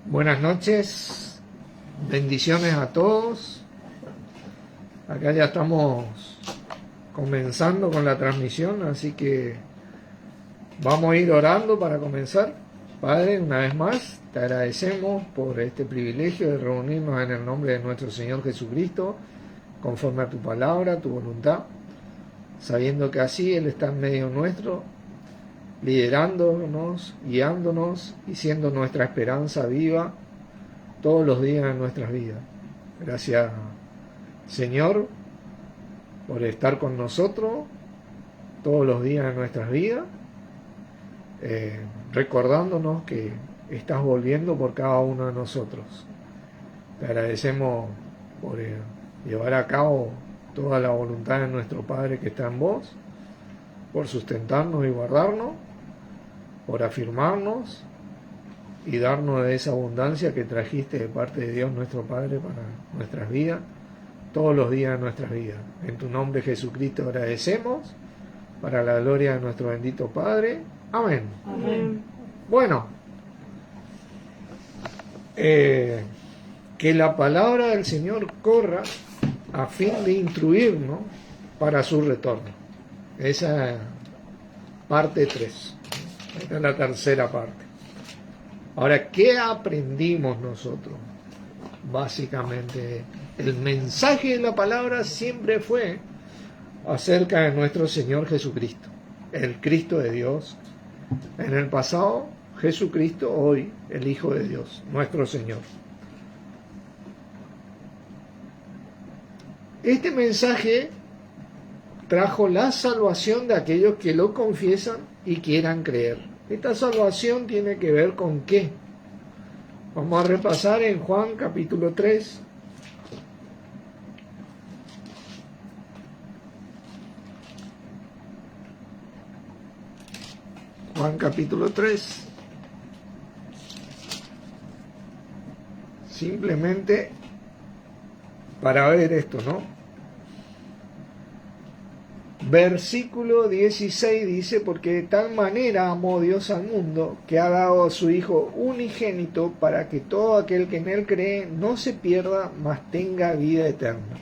Buenas noches, bendiciones a todos. Acá ya estamos comenzando con la transmisión, así que vamos a ir orando para comenzar. Padre, una vez más, te agradecemos por este privilegio de reunirnos en el nombre de nuestro Señor Jesucristo, conforme a tu palabra, tu voluntad, sabiendo que así Él está en medio nuestro, liderándonos, guiándonos y siendo nuestra esperanza viva todos los días de nuestras vidas. Gracias, Señor, por estar con nosotros todos los días de nuestras vidas, recordándonos que estás volviendo por cada uno de nosotros. Te agradecemos por llevar a cabo toda la voluntad de nuestro Padre que está en vos, por sustentarnos y guardarnos, por afirmarnos y darnos de esa abundancia que trajiste de parte de Dios nuestro Padre para nuestras vidas, todos los días de nuestras vidas. En tu nombre, Jesucristo, agradecemos, para la gloria de nuestro bendito Padre. Amén. Amén. Bueno, que la palabra del Señor corra a fin de instruirnos para su retorno. Esa es parte 3. Esta es la tercera parte. Ahora, ¿qué aprendimos nosotros? Básicamente, el mensaje de la palabra siempre fue acerca de nuestro Señor Jesucristo, el Cristo de Dios. En el pasado, Jesucristo; hoy, el Hijo de Dios, nuestro Señor. Este mensaje trajo la salvación de aquellos que lo confiesan y quieran creer. Esta salvación tiene que ver con ¿qué? Vamos a repasar en Juan capítulo 3. Juan capítulo 3. Simplemente para ver esto, ¿no? Versículo 16 dice: porque de tal manera amó Dios al mundo, que ha dado a su Hijo unigénito, para que todo aquel que en él cree no se pierda, mas tenga vida eterna.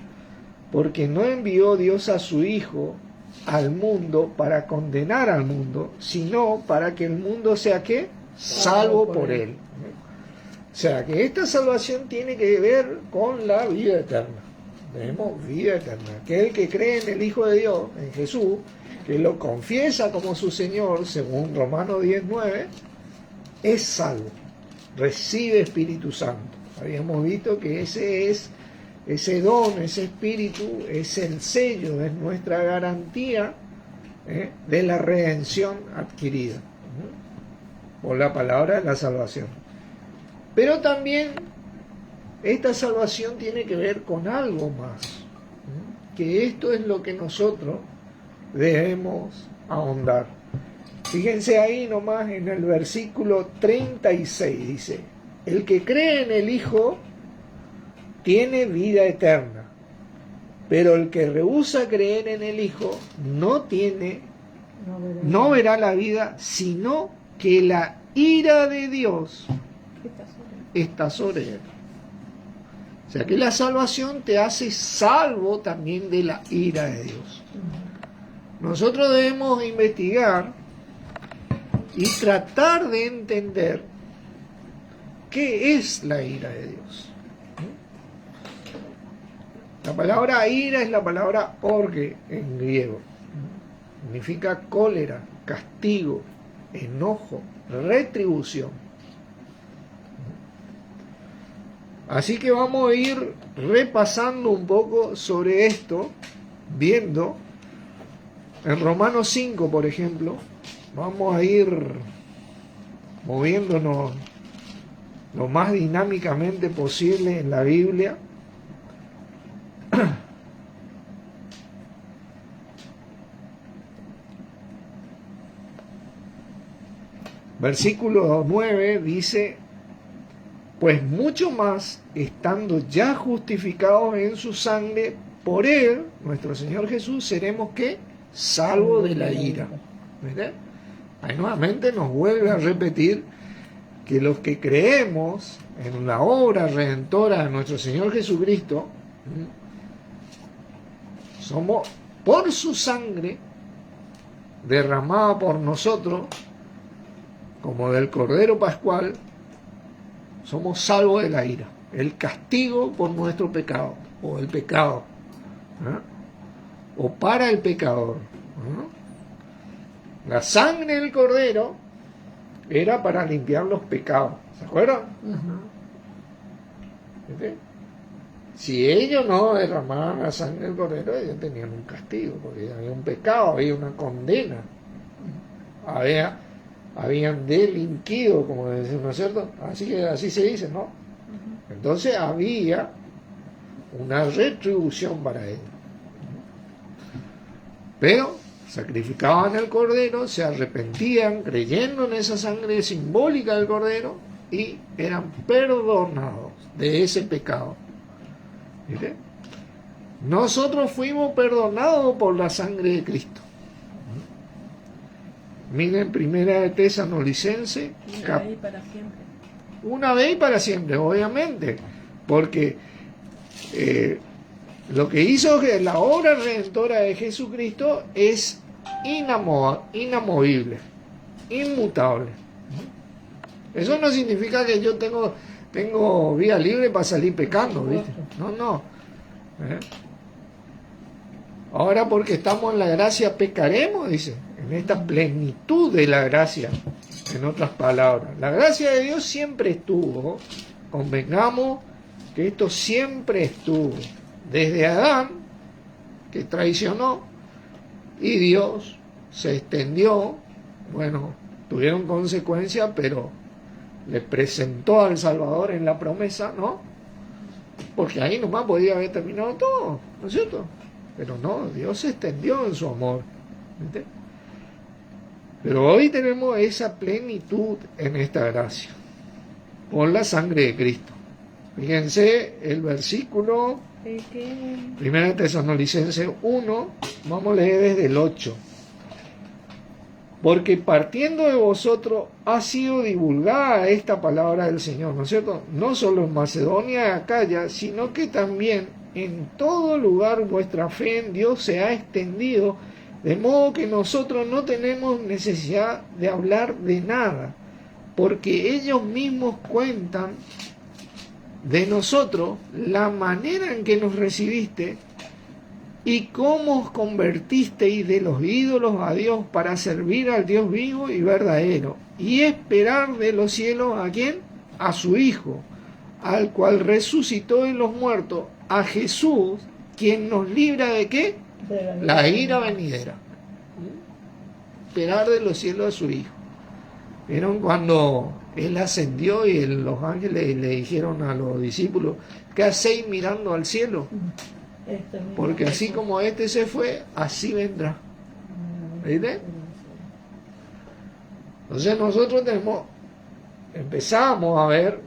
Porque no envió Dios a su Hijo al mundo para condenar al mundo, sino para que el mundo sea ¿qué? Salvo por él. O sea, que esta salvación tiene que ver con la vida eterna. Tenemos vida eterna. Aquel que cree en el Hijo de Dios, en Jesús, que lo confiesa como su Señor, según Romanos 10:9, es salvo, recibe Espíritu Santo. Habíamos visto que ese don, ese Espíritu, es el sello, es nuestra garantía de la redención adquirida por la palabra de la salvación. Pero también esta salvación tiene que ver con algo más, que esto es lo que nosotros debemos ahondar. Fíjense ahí nomás en el versículo 36, dice: el que cree en el Hijo tiene vida eterna, pero el que rehúsa creer en el Hijo no verá la vida, sino que la ira de Dios está sobre él. O sea que la salvación te hace salvo también de la ira de Dios. Nosotros debemos investigar y tratar de entender qué es la ira de Dios. La palabra ira es la palabra orge en griego. Significa cólera, castigo, enojo, retribución. Así que vamos a ir repasando un poco sobre esto, viendo en Romanos 5, por ejemplo. Vamos a ir moviéndonos lo más dinámicamente posible en la Biblia. Versículo 9 dice: pues mucho más, estando ya justificados en su sangre, por él, nuestro Señor Jesús, seremos ¿qué? Salvos de la ira. ¿Verdad? Ahí nuevamente nos vuelve a repetir que los que creemos en la obra redentora de nuestro Señor Jesucristo, somos por su sangre derramada por nosotros, como del Cordero Pascual, somos salvos de la ira, el castigo por nuestro pecado, o el pecado, o para el pecador. La sangre del Cordero era para limpiar los pecados, ¿se acuerdan? ¿Viste? Si ellos no derramaban la sangre del Cordero, ellos tenían un castigo, porque había un pecado, había una condena, habían delinquido, como decimos, ¿no es cierto? Así se dice, ¿no? Entonces había una retribución para ellos. Pero sacrificaban el Cordero, se arrepentían creyendo en esa sangre simbólica del Cordero y eran perdonados de ese pecado. ¿Viste? Nosotros fuimos perdonados por la sangre de Cristo. Miren, Primera de Tesalonicenses, una vez y para siempre. Una vez y para siempre, obviamente, porque lo que hizo la obra redentora de Jesucristo es inamovible, inmutable. Eso no significa que yo tengo vía libre para salir pecando, ¿viste? No. Ahora porque estamos en la gracia pecaremos, dice, en esta plenitud de la gracia, en otras palabras. La gracia de Dios siempre estuvo, convengamos que esto siempre estuvo, desde Adán, que traicionó, y Dios se extendió, bueno, tuvieron consecuencias, pero le presentó al Salvador en la promesa, ¿no? Porque ahí nomás podía haber terminado todo, ¿no es cierto? Pero no, Dios se extendió en su amor, ¿viste? Pero hoy tenemos esa plenitud en esta gracia, por la sangre de Cristo. Fíjense el versículo 1 Tesalonicenses 1, vamos a leer desde el 8. Porque partiendo de vosotros ha sido divulgada esta palabra del Señor, ¿no es cierto? No solo en Macedonia y Acaya, sino que también en todo lugar vuestra fe en Dios se ha extendido, de modo que nosotros no tenemos necesidad de hablar de nada, porque ellos mismos cuentan de nosotros la manera en que nos recibiste y cómo os convertisteis de los ídolos a Dios para servir al Dios vivo y verdadero, y esperar de los cielos ¿a quién? A su Hijo, al cual resucitó de los muertos, a Jesús, quien nos libra ¿de qué? La ira venidera. Esperar de los cielos a su Hijo. ¿Vieron cuando Él ascendió y los ángeles le dijeron a los discípulos, ¿qué hacéis mirando al cielo? Porque así como este se fue, así vendrá. ¿Viste? Entonces nosotros empezamos a ver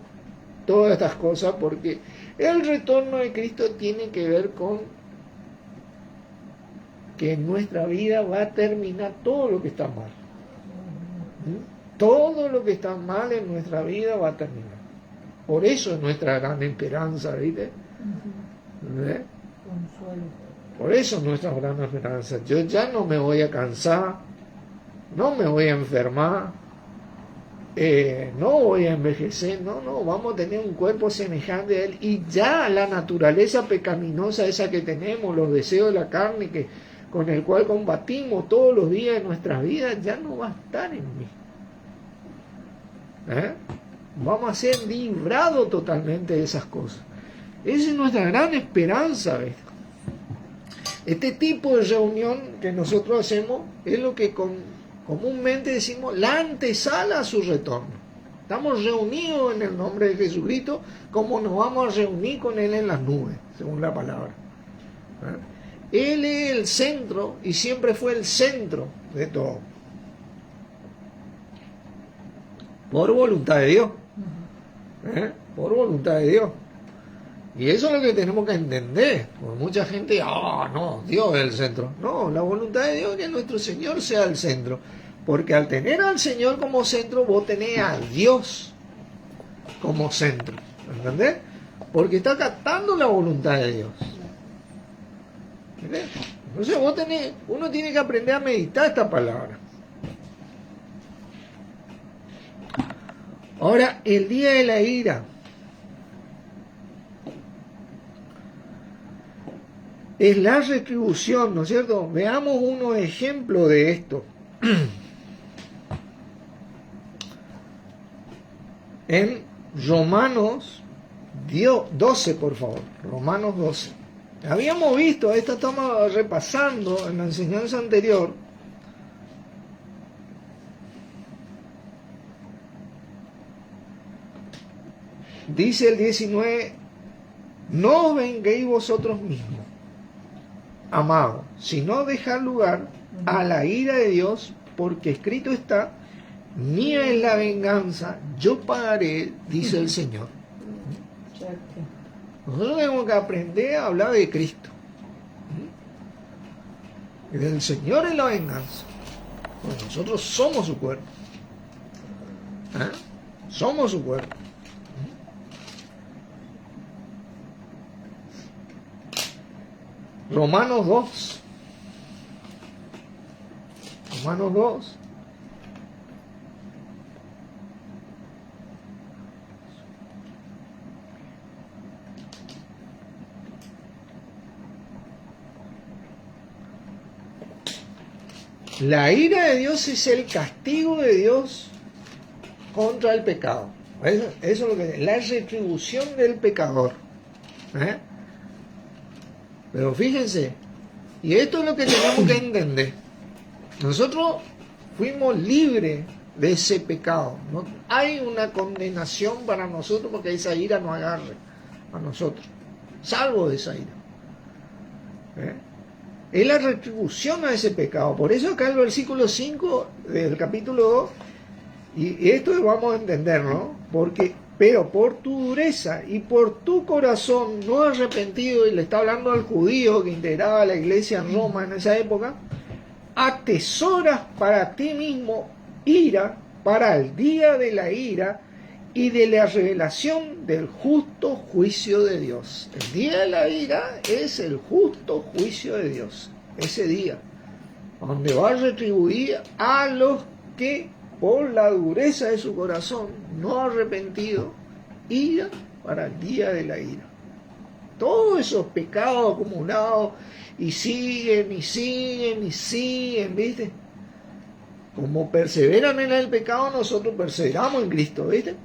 todas estas cosas porque el retorno de Cristo tiene que ver con que en nuestra vida va a terminar todo lo que está mal. Todo lo que está mal en nuestra vida va a terminar. Por eso es nuestra gran esperanza, ¿viste? ¿Ves? Por eso es nuestra gran esperanza. Yo ya no me voy a cansar, no me voy a enfermar, no voy a envejecer, no, vamos a tener un cuerpo semejante a Él, y ya la naturaleza pecaminosa esa que tenemos, los deseos de la carne con el cual combatimos todos los días de nuestras vidas, ya no va a estar en mí. Vamos a ser librados totalmente de esas cosas. Esa es nuestra gran esperanza, ¿ves? Este tipo de reunión que nosotros hacemos es lo que comúnmente decimos la antesala a su retorno. Estamos reunidos en el nombre de Jesucristo, como nos vamos a reunir con Él en las nubes, según la palabra. Él es el centro y siempre fue el centro de todo. Por voluntad de Dios. Por voluntad de Dios. Y eso es lo que tenemos que entender. Porque mucha gente, no, Dios es el centro. No, la voluntad de Dios es que nuestro Señor sea el centro. Porque al tener al Señor como centro, vos tenés a Dios como centro, ¿entendés? Porque está captando la voluntad de Dios. ¿Entendés? Entonces uno tiene que aprender a meditar esta palabra. Ahora, el día de la ira. Es la retribución, ¿no es cierto? Veamos unos ejemplos de esto. En Romanos 12, por favor. Romanos 12. Habíamos visto, esto estamos repasando en la enseñanza anterior. Dice el 19, no os venguéis vosotros mismos, amados, sino dejad lugar a la ira de Dios, porque escrito está, mía es la venganza, yo pagaré, dice el Señor. Nosotros tenemos que aprender a hablar de Cristo. Y del Señor es la venganza. Pues nosotros somos su cuerpo. Somos su cuerpo. Romanos 2. Romanos 2. La ira de Dios es el castigo de Dios contra el pecado. Eso es lo que es la retribución del pecador. Pero fíjense, y esto es lo que tenemos que entender. Nosotros fuimos libres de ese pecado. No hay una condenación para nosotros porque esa ira no agarre a nosotros, salvo de esa ira. Es la retribución a ese pecado. Por eso acá el versículo 5 del capítulo 2, y esto vamos a entender, ¿no? Pero por tu dureza y por tu corazón no arrepentido, y le está hablando al judío que integraba la iglesia en Roma en esa época, atesoras para ti mismo ira para el día de la ira y de la revelación del justo juicio de Dios. El día de la ira es el justo juicio de Dios, ese día, donde va a retribuir a los que por la dureza de su corazón no arrepentido, ira para el día de la ira. Todos esos pecados acumulados y siguen y siguen y siguen, ¿viste? Como perseveran en el pecado, nosotros perseveramos en Cristo, ¿viste?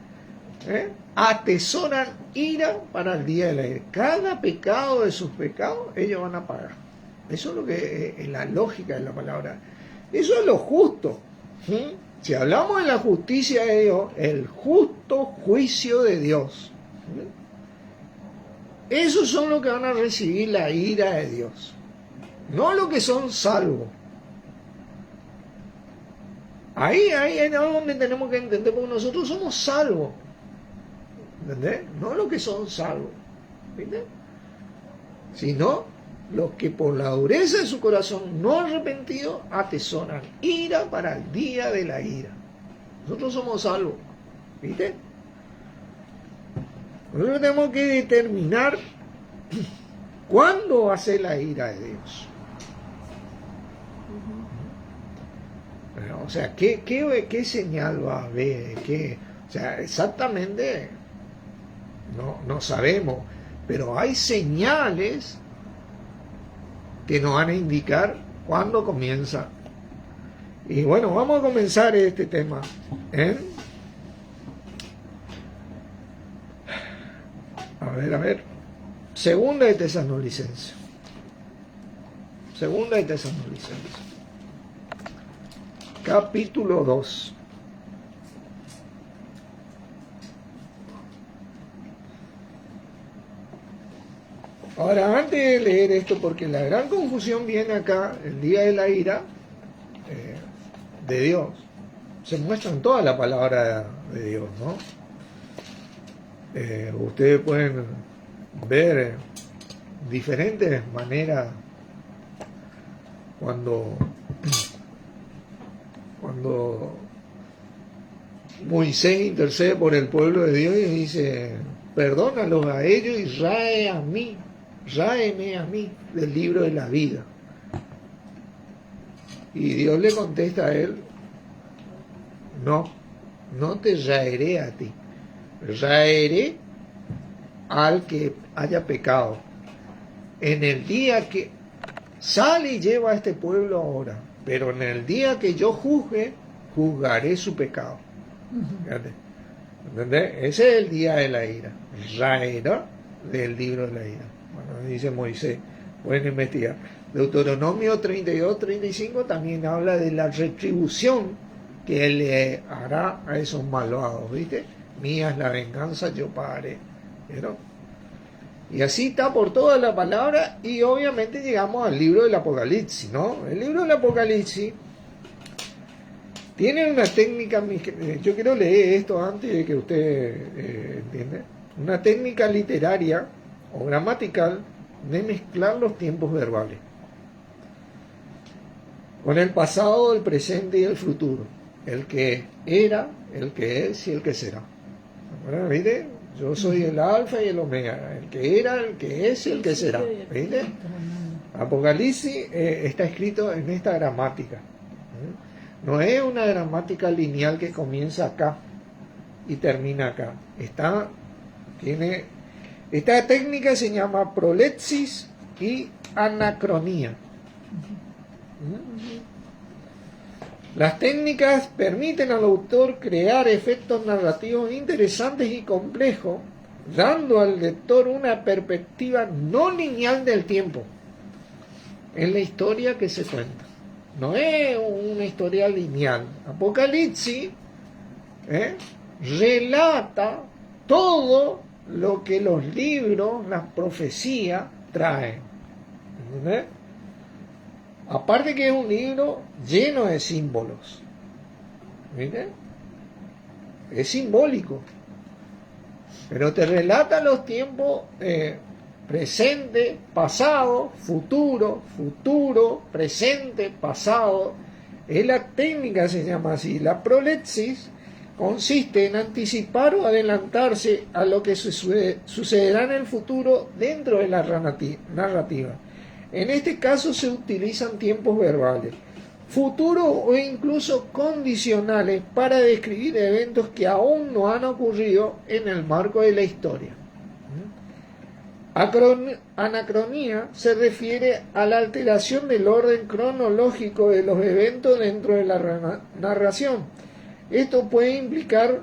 Atesoran ira para el día de la ira. Cada pecado de sus pecados ellos van a pagar. Eso es lo que es la lógica de la palabra. Eso es lo justo. Si hablamos de la justicia de Dios, el justo juicio de Dios, esos son los que van a recibir la ira de Dios, no los que son salvos. Ahí es donde tenemos que entender, porque nosotros somos salvos, ¿entendés? No los que son salvos, ¿viste? Sino los que por la dureza de su corazón no arrepentido atesoran ira para el día de la ira. Nosotros somos salvos, ¿viste? Nosotros tenemos que determinar cuándo va a ser la ira de Dios. O sea, ¿qué señal va a haber? O sea, exactamente no sabemos, pero hay señales que nos van a indicar cuándo comienza. Y bueno, vamos a comenzar este tema. A ver. Segunda de Tesalonicenses. Capítulo 2. Ahora, antes de leer esto, porque la gran confusión viene acá, el día de la ira de Dios, se muestra en toda la palabra de Dios, ¿no? Ustedes pueden ver diferentes maneras cuando Moisés intercede por el pueblo de Dios y dice, perdónalos a ellos y ráeme a mí del libro de la vida. Y Dios le contesta a él, no te raeré a ti, raeré al que haya pecado. En el día que sale y lleva a este pueblo ahora, pero en el día que yo juzgue, juzgaré su pecado. Fíjate, ¿entendés? Ese es el día de la ira, raerá del libro de la ira. Bueno, dice Moisés, pueden investigar. Deuteronomio 32-35 también habla de la retribución que él le hará a esos malvados, ¿viste? Mía es la venganza, yo pagaré. ¿Vieron? Y así está por toda la palabra, y obviamente llegamos al libro del Apocalipsis, ¿no? El libro del Apocalipsis tiene una técnica, yo quiero leer esto antes de que usted entienda, una técnica literaria o gramatical de mezclar los tiempos verbales con el pasado, el presente y el futuro, el que era, el que es y el que será. Bueno, ¿viste? Yo soy el alfa y el omega, el que era, el que es y el que será. ¿Viste? Apocalipsis está escrito en esta gramática. No es una gramática lineal que comienza acá y termina acá. Esta técnica se llama prolepsis y anacronía. Las técnicas permiten al autor crear efectos narrativos interesantes y complejos, dando al lector una perspectiva no lineal del tiempo en la historia que se cuenta. No es una historia lineal. Apocalipsis relata todo lo que los libros, las profecías traen. ¿Entendés? Aparte que es un libro lleno de símbolos. ¿Viste? Es simbólico. Pero te relata los tiempos presente, pasado, futuro, presente, pasado. Es la técnica, se llama así. La prolepsis consiste en anticipar o adelantarse a lo que sucederá en el futuro dentro de la narrativa. En este caso se utilizan tiempos verbales, futuros o incluso condicionales para describir eventos que aún no han ocurrido en el marco de la historia. Anacronía se refiere a la alteración del orden cronológico de los eventos dentro de la narración. Esto puede implicar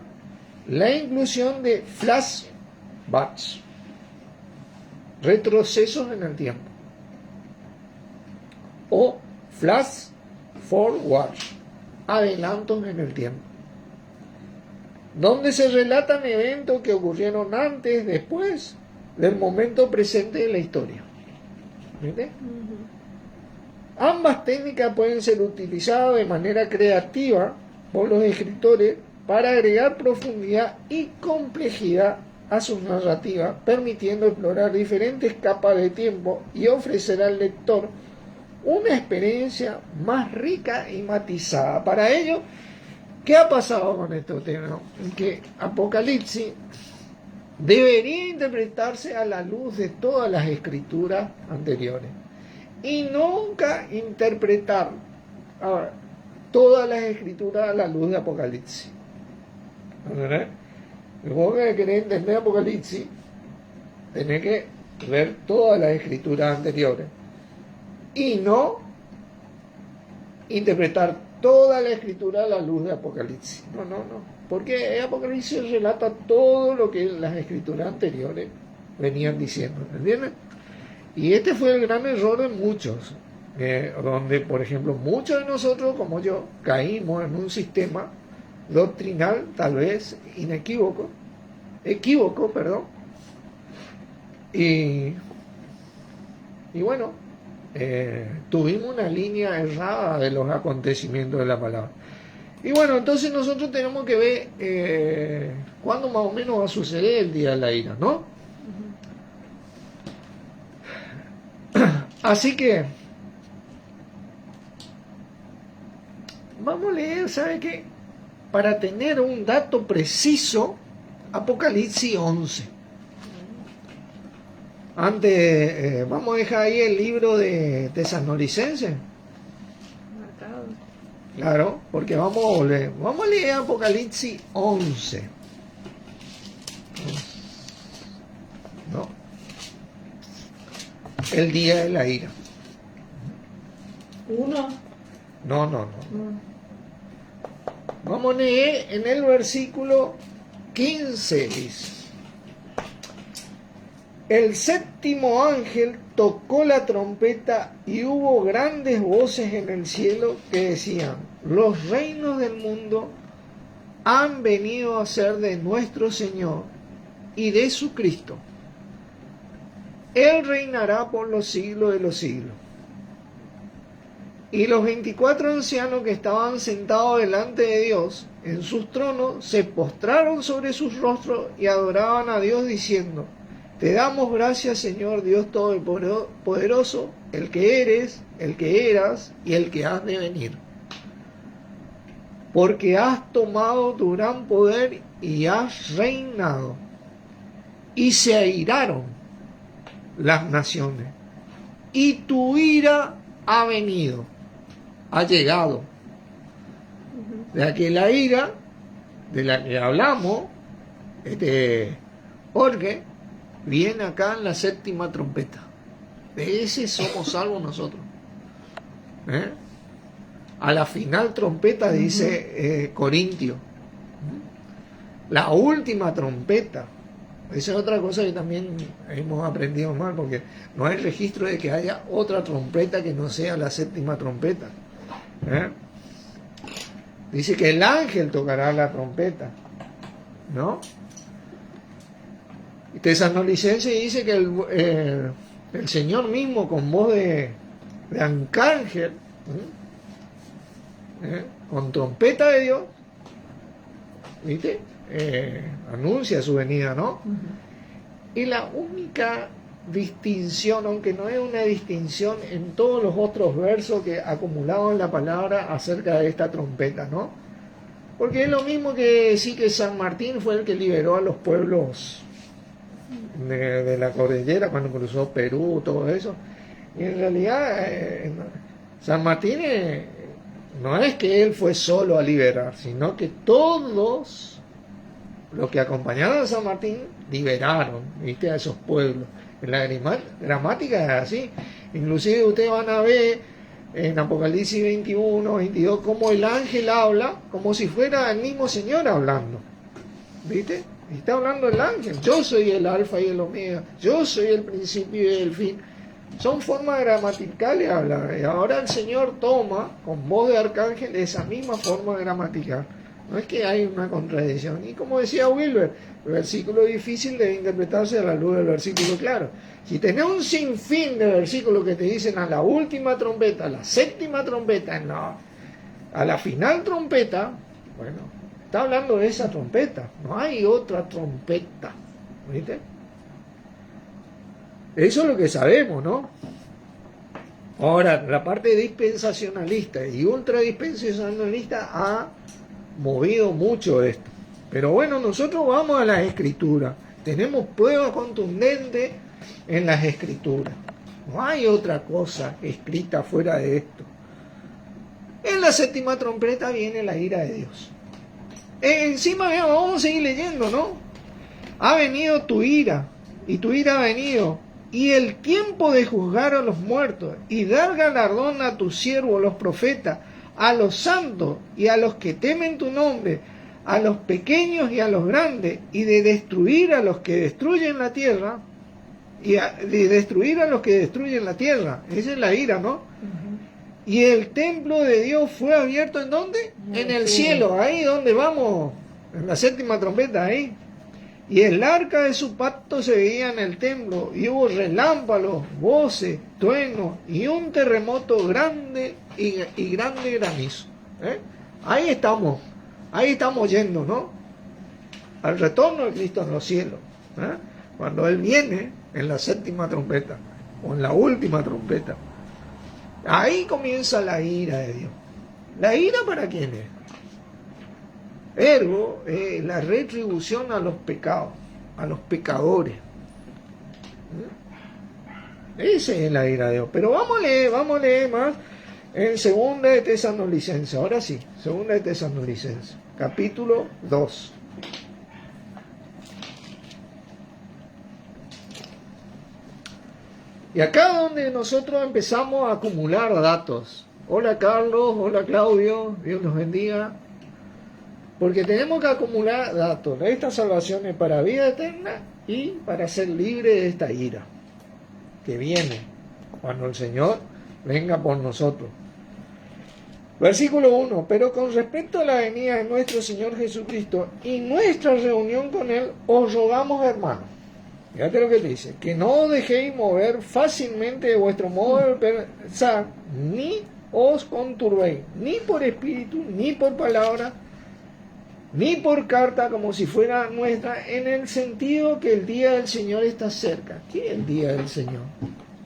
la inclusión de flashbacks, retrocesos en el tiempo, o flash forwards, adelantos en el tiempo, donde se relatan eventos que ocurrieron antes, después del momento presente de la historia. ¿Viste? Ambas técnicas pueden ser utilizadas de manera creativa por los escritores para agregar profundidad y complejidad a sus narrativas, permitiendo explorar diferentes capas de tiempo y ofrecer al lector una experiencia más rica y matizada. Para ello, ¿qué ha pasado con estos temas? Que Apocalipsis debería interpretarse a la luz de todas las escrituras anteriores y nunca interpretar todas las escrituras a la luz de Apocalipsis. ¿Verdad? Vos que querés entender Apocalipsis, tenés que ver todas las escrituras anteriores y no interpretar toda la escritura a la luz de Apocalipsis. No. Porque Apocalipsis relata todo lo que las escrituras anteriores venían diciendo. ¿Entienden? Y este fue el gran error de muchos. Donde, por ejemplo, muchos de nosotros, como yo, caímos en un sistema doctrinal, tal vez equívoco, y bueno, tuvimos una línea errada de los acontecimientos de la palabra. Y bueno, entonces nosotros tenemos que ver cuándo más o menos va a suceder el día de la ira, ¿no? Así que vamos a leer, ¿sabe qué? para tener un dato preciso, Apocalipsis 11. Antes, vamos a dejar ahí el libro de Tesalonicenses. Marcado. Claro, porque vamos a leer Apocalipsis 11. No. El día de la ira. Uno. No. Vamos a leer en el versículo 15, dice. El séptimo ángel tocó la trompeta y hubo grandes voces en el cielo que decían: los reinos del mundo han venido a ser de nuestro Señor y de su Cristo. Él reinará por los siglos de los siglos. Y los 24 ancianos que estaban sentados delante de Dios en sus tronos se postraron sobre sus rostros y adoraban a Dios diciendo: te damos gracias, Señor Dios Todopoderoso, el que eres, el que eras y el que has de venir. Porque has tomado tu gran poder y has reinado. Y se airaron las naciones. Y tu ira ha venido, ha llegado. De que la ira de la que hablamos, Jorge, viene acá en la séptima trompeta. De ese somos salvos nosotros. A la final trompeta, dice Corintio. La última trompeta. Esa es otra cosa que también hemos aprendido mal, porque no hay registro de que haya otra trompeta que no sea la séptima trompeta. Dice que el ángel tocará la trompeta, ¿no? Y Tesalonicenses dice que el Señor mismo con voz de arcángel, con trompeta de Dios, ¿viste? Anuncia su venida, ¿no? Y la única distinción, aunque no es una distinción en todos los otros versos que acumulaban la palabra acerca de esta trompeta, ¿no? Porque es lo mismo que decir que San Martín fue el que liberó a los pueblos de la cordillera cuando cruzó Perú, todo eso. Y en realidad San Martín no es que él fue solo a liberar, sino que todos los que acompañaron a San Martín liberaron, ¿viste? A esos pueblos. En la gramática es así. Inclusive ustedes van a ver en Apocalipsis 21, 22 como el ángel habla como si fuera el mismo Señor hablando, ¿viste? Y está hablando el ángel: yo soy el alfa y el omega, yo soy el principio y el fin. Son formas gramaticales hablar. Y ahora el Señor toma con voz de arcángel esa misma forma gramatical. No es que hay una contradicción. Y como decía Wilber, el versículo difícil debe interpretarse a la luz del versículo claro. Si tenés un sinfín de versículos que te dicen a la última trompeta, a la séptima trompeta, no, a la final trompeta, bueno, está hablando de esa trompeta. No hay otra trompeta. ¿Viste? Eso es lo que sabemos, ¿no? Ahora, la parte dispensacionalista y ultradispensacionalista ha movido mucho esto. Pero bueno, nosotros vamos a las escrituras. Tenemos pruebas contundentes en las escrituras. No hay otra cosa escrita fuera de esto. En la séptima trompeta viene la ira de Dios. Encima, vamos a seguir leyendo, ¿no? Ha venido tu ira, y tu ira ha venido, y el tiempo de juzgar a los muertos, y dar galardón a tus siervos, los profetas, a los santos y a los que temen tu nombre, a los pequeños y a los grandes, y de destruir a los que destruyen la tierra, de destruir a los que destruyen la tierra. Esa es la ira, ¿no? Y el templo de Dios fue abierto, ¿en dónde? En el cielo, ahí donde vamos, en la séptima trompeta, ahí. Y el arca de su pacto se veía en el templo, y hubo relámpagos, voces, truenos, y un terremoto grande y grande granizo. Ahí estamos yendo, ¿no? Al retorno de Cristo en los cielos. Cuando Él viene en la séptima trompeta, o en la última trompeta. Ahí comienza la ira de Dios. ¿La ira para quién es? Ergo, la retribución a los pecados, a los pecadores. Esa es la ira de Dios. Pero vamos a leer más en Segunda de Tesalonicenses. Ahora sí, Segunda de Tesalonicenses, capítulo 2. Y acá donde nosotros empezamos a acumular datos. Hola Carlos, hola Claudio, Dios los bendiga. Porque tenemos que acumular datos. Esta salvación es para vida eterna y para ser libre de esta ira que viene cuando el Señor venga por nosotros. Versículo 1. Pero con respecto a la venida de nuestro Señor Jesucristo y nuestra reunión con Él, os rogamos, hermanos. Fíjate lo que dice, que no os dejéis mover fácilmente de vuestro modo de pensar, ni os conturbéis, ni por espíritu, ni por palabra, ni por carta, como si fuera nuestra, en el sentido que el día del Señor está cerca. ¿Qué es el día del Señor?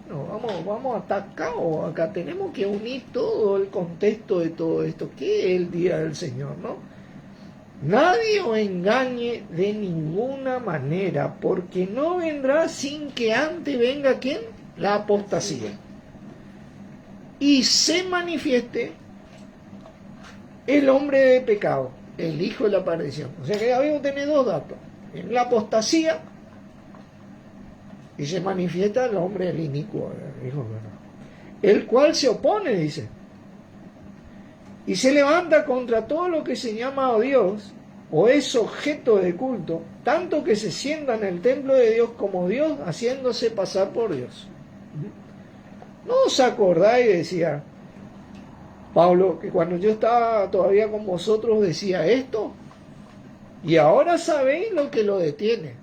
No, vamos hasta acá o acá. Tenemos que unir todo el contexto de todo esto. ¿Qué es el día del Señor? ¿No? Nadie os engañe de ninguna manera, porque no vendrá sin que antes venga ¿quién? La apostasía. Y se manifieste el hombre de pecado, el hijo de la perdición. O sea que ya vamos a tener dos datos. En la apostasía y se manifiesta el hombre del inicuo, el cual se opone, dice, y se levanta contra todo lo que se llama Dios o es objeto de culto, tanto que se sienta en el templo de Dios como Dios, haciéndose pasar por Dios. ¿No os acordáis, decía Pablo, que cuando yo estaba todavía con vosotros decía esto? Y ahora sabéis lo que lo detiene.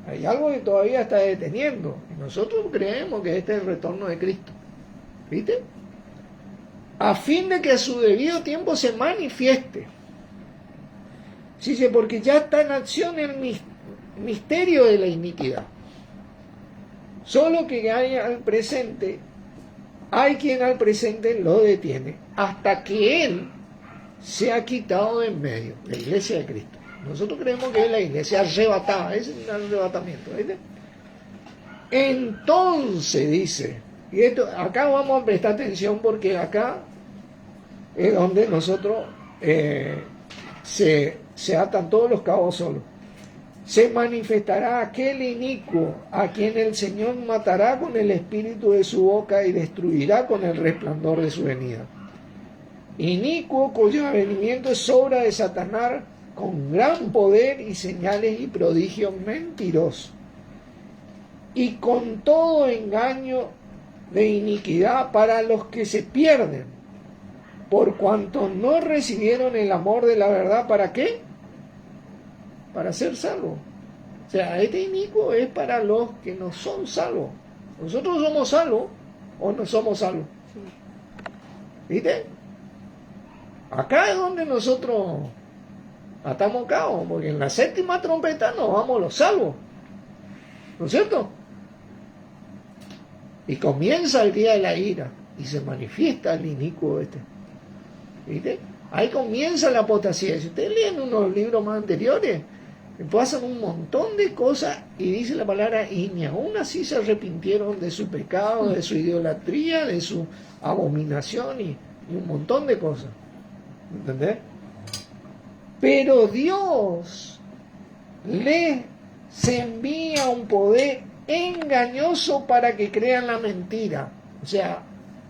Hay algo que todavía está deteniendo. Y nosotros creemos que este es el retorno de Cristo. ¿Viste? A fin de que a su debido tiempo se manifieste. Dice, porque ya está en acción el misterio de la iniquidad. Solo que hay quien al presente lo detiene, hasta que Él se ha quitado de en medio, la iglesia de Cristo. Nosotros creemos que es la iglesia arrebatada, es un arrebatamiento. ¿Viste? Entonces dice, y esto, acá vamos a prestar atención porque acá es donde nosotros se atan todos los cabos solos. Se manifestará aquel inicuo a quien el Señor matará con el espíritu de su boca y destruirá con el resplandor de su venida. Inicuo cuyo avenimiento es obra de Satanás con gran poder y señales y prodigios mentirosos, y con todo engaño de iniquidad para los que se pierden, por cuanto no recibieron el amor de la verdad. ¿Para qué? Para ser salvos. O sea, este inicuo es para los que no son salvos. ¿Nosotros somos salvos o no somos salvos? ¿Viste? Acá es donde nosotros atamos cabo, porque en la séptima trompeta nos vamos los salvos. ¿No es cierto? Y comienza el día de la ira y se manifiesta el inicuo este. ¿Viste? Ahí comienza la apostasía. Si ustedes leen unos libros más anteriores, pasan un montón de cosas y dice la palabra, y ni aún así se arrepintieron de su pecado, de su idolatría, de su abominación y un montón de cosas. ¿Entendés? Pero Dios les envía un poder engañoso para que crean la mentira. O sea,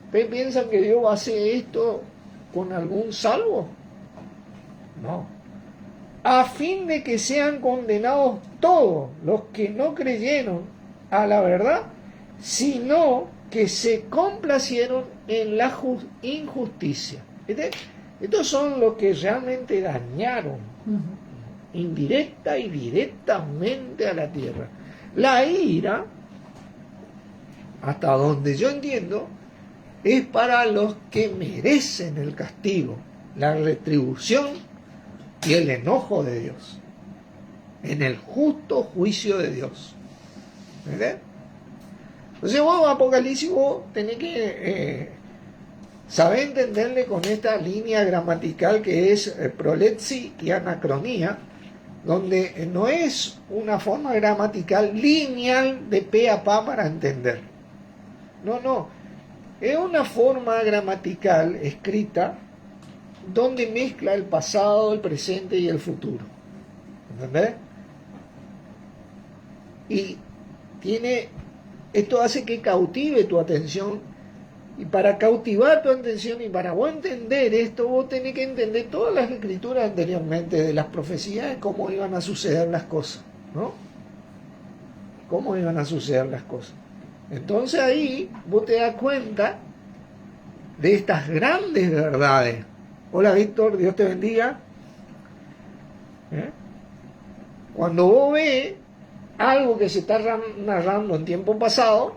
¿ustedes piensan que Dios va a hacer esto con algún salvo? No. A fin de que sean condenados todos los que no creyeron a la verdad, sino que se complacieron en la injusticia. Estos son los que realmente dañaron indirecta y directamente a la tierra. La ira, hasta donde yo entiendo, es para los que merecen el castigo, la retribución y el enojo de Dios, en el justo juicio de Dios. ¿Verdad? Entonces vos, Apocalipsis, vos tenés que sabe entenderle con esta línea gramatical que es prolepsis y anacronía, donde no es una forma gramatical lineal de pe a pa para entender. No, es una forma gramatical escrita donde mezcla el pasado, el presente y el futuro. ¿Entendés? Y esto hace que cautive tu atención, y para cautivar tu atención y para vos entender esto, vos tenés que entender todas las escrituras anteriormente de las profecías de cómo iban a suceder las cosas, ¿no? Cómo iban a suceder las cosas. Entonces ahí vos te das cuenta de estas grandes verdades. Hola Víctor, Dios te bendiga. Cuando vos ves algo que se está narrando en tiempo pasado,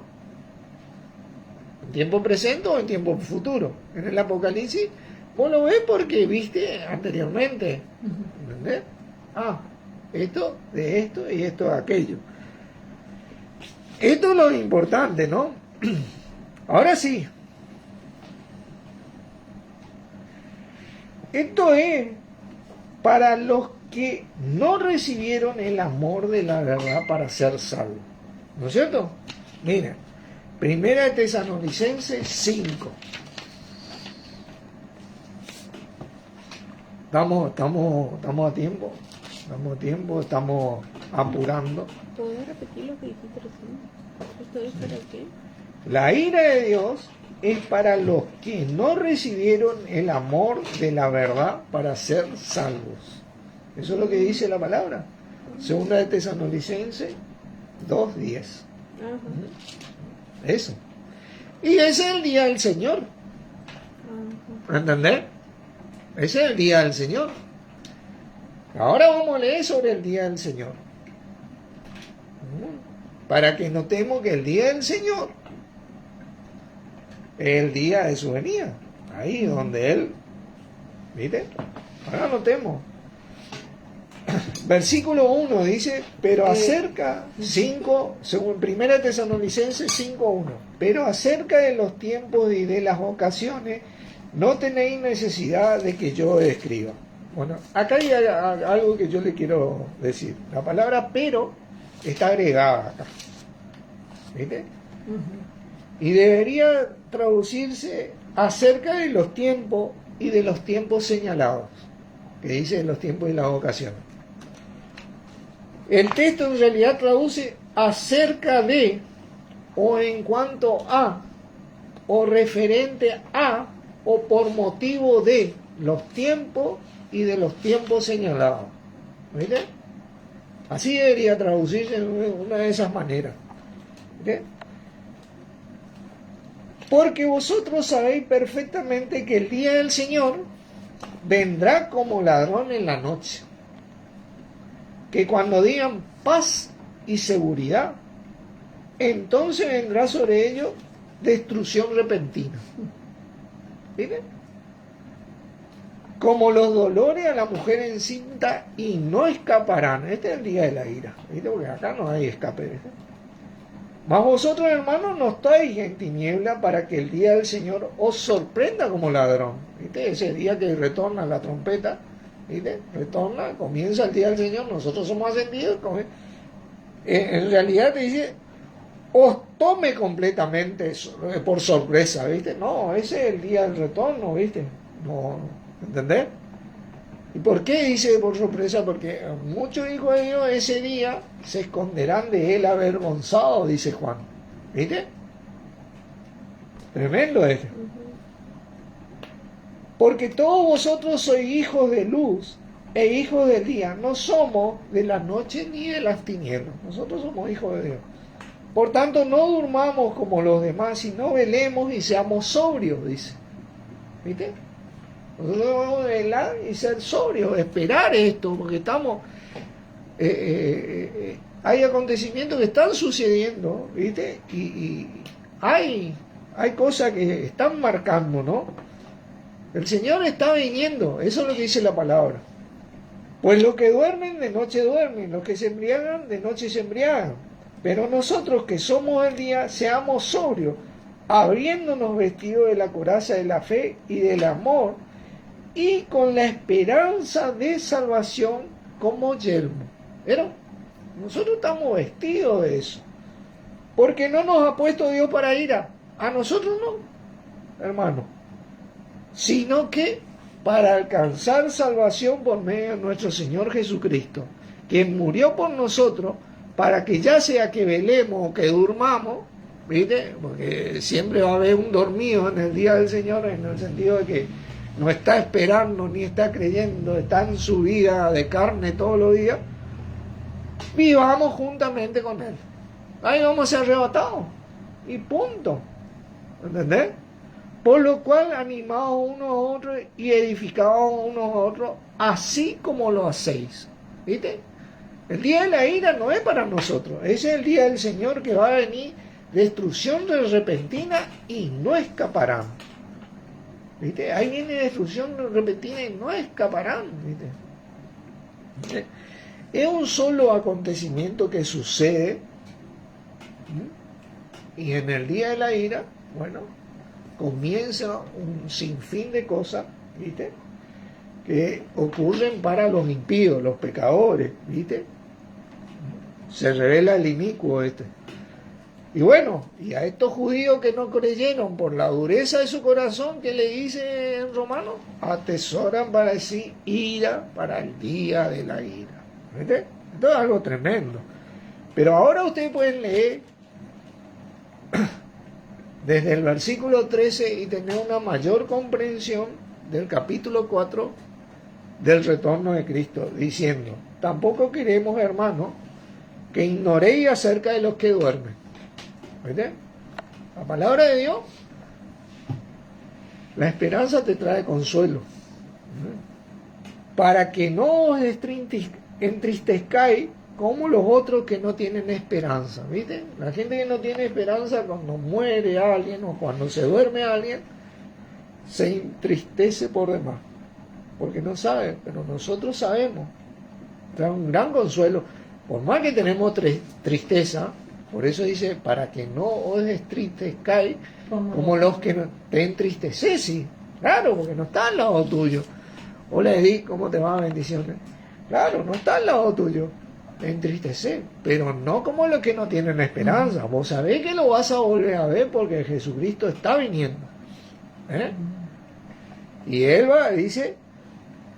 en tiempo presente o en tiempo futuro, en el Apocalipsis, vos lo ves porque viste anteriormente. ¿Entendés? Esto de esto y esto de aquello. Esto es lo importante, ¿no? Ahora sí. Esto es para los que no recibieron el amor de la verdad para ser salvos. ¿No es cierto? Miren, Primera de Tesalonicenses 5. Estamos a tiempo. Estamos apurando. ¿Puedes repetir lo que dijiste recién? ¿Esto es para qué? La ira de Dios es para los que no recibieron el amor de la verdad para ser salvos. Eso es lo que dice la palabra. Segunda de Tesalonicenses 2:10. Eso. Y ese es el día del Señor. ¿Entendés? Ese es el día del Señor. Ahora vamos a leer sobre el día del Señor. Para que notemos que el día del Señor es el día de su venida. Ahí donde Él, ¿viste? Ahora notemos. Versículo 1 dice, pero acerca, 5, según 1 Tesalonicenses 5:1, pero acerca de los tiempos y de las ocasiones, no tenéis necesidad de que yo escriba. Bueno, acá hay algo que yo le quiero decir. La palabra pero está agregada acá. ¿Viste? Y debería traducirse acerca de los tiempos y de los tiempos señalados, que dice los tiempos y las ocasiones. El texto en realidad traduce acerca de, o en cuanto a, o referente a, o por motivo de los tiempos y de los tiempos señalados. ¿Viste? Así debería traducirse en una de esas maneras. ¿Viste? Porque vosotros sabéis perfectamente que el día del Señor vendrá como ladrón en la noche. Que cuando digan paz y seguridad, entonces vendrá sobre ellos destrucción repentina. ¿Viste? Como los dolores a la mujer encinta, y no escaparán. Este es el día de la ira. ¿Viste? Porque acá no hay escape. ¿Viste? Mas vosotros, hermanos, no estáis en tiniebla para que el día del Señor os sorprenda como ladrón. ¿Viste? Ese día que retorna la trompeta, ¿viste? Retorna, comienza el día del Señor, nosotros somos ascendidos. En realidad te dice, os tome completamente por sorpresa, ¿viste? No, ese es el día del retorno, ¿viste? No, ¿entendés? ¿Y por qué dice por sorpresa? Porque muchos hijos de Dios ese día se esconderán de él avergonzados, dice Juan. ¿Viste? Tremendo este. Porque todos vosotros sois hijos de luz e hijos del día. No somos de la noche ni de las tinieblas. Nosotros somos hijos de Dios. Por tanto, no durmamos como los demás, sino velemos y seamos sobrios, dice. ¿Viste? Nosotros debemos velar y ser sobrios, esperar esto, porque estamos... hay acontecimientos que están sucediendo, ¿viste? Y hay cosas que están marcando, ¿no? El Señor está viniendo, eso es lo que dice la palabra. Pues los que duermen, de noche duermen, los que se embriagan, de noche se embriagan. Pero nosotros que somos del día, seamos sobrios, habiéndonos vestido de la coraza de la fe y del amor, y con la esperanza de salvación como yelmo. ¿Vieron? Nosotros estamos vestidos de eso. Porque no nos ha puesto Dios para ira. A nosotros no, hermano. Sino que para alcanzar salvación por medio de nuestro Señor Jesucristo, que murió por nosotros, para que ya sea que velemos o que durmamos, ¿viste? Porque siempre va a haber un dormido en el día del Señor, en el sentido de que no está esperando ni está creyendo, está en su vida de carne todos los días, vivamos juntamente con Él. Ahí vamos a ser arrebatados. Y punto. ¿Entendés? Por lo cual, animados unos a otros y edificados unos a otros, así como lo hacéis. ¿Viste? El día de la ira no es para nosotros. Ese es el día del Señor, que va a venir destrucción repentina y no escaparán. ¿Viste? Ahí viene destrucción repentina y no escaparán. ¿Viste? Es un solo acontecimiento que sucede, y en el día de la ira, bueno, comienza un sinfín de cosas, ¿viste?, que ocurren para los impíos, los pecadores, ¿viste? Se revela el inicuo este. Y bueno, y a estos judíos que no creyeron por la dureza de su corazón, ¿qué le dice en Romanos? Atesoran para sí ira para el día de la ira. ¿Viste? Esto es algo tremendo. Pero ahora ustedes pueden leer desde el versículo 13 y tener una mayor comprensión del capítulo 4 del retorno de Cristo, diciendo: tampoco queremos, hermanos, que ignoréis acerca de los que duermen. ¿Viste? La palabra de Dios, la esperanza te trae consuelo, para que no os entristezcáis como los otros que no tienen esperanza. ¿Viste? La gente que no tiene esperanza, cuando muere alguien o cuando se duerme alguien, se entristece por demás, porque no sabe. Pero nosotros sabemos, trae un gran consuelo, por más que tenemos tristeza. Por eso dice: para que no os entristezcáis como los que te entristecés. Sí, claro, porque no está al lado tuyo. Hola Edith, ¿cómo te va? Bendiciones. Claro, no está al lado tuyo, te entristecés, pero no como los que no tienen esperanza. Vos sabés que lo vas a volver a ver, porque Jesucristo está viniendo. Y él va, dice: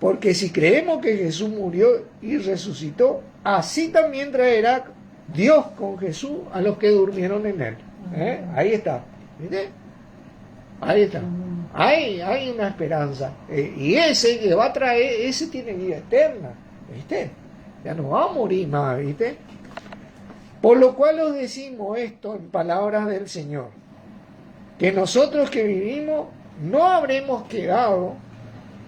porque si creemos que Jesús murió y resucitó, así también traerá Dios con Jesús a los que durmieron en él. Ahí está. ¿Viste? Ahí está. Hay una esperanza. Y ese que va a traer, ese tiene vida eterna. ¿Viste? Ya no va a morir más. ¿Viste? Por lo cual os decimos esto en palabras del Señor: que nosotros que vivimos no habremos quedado,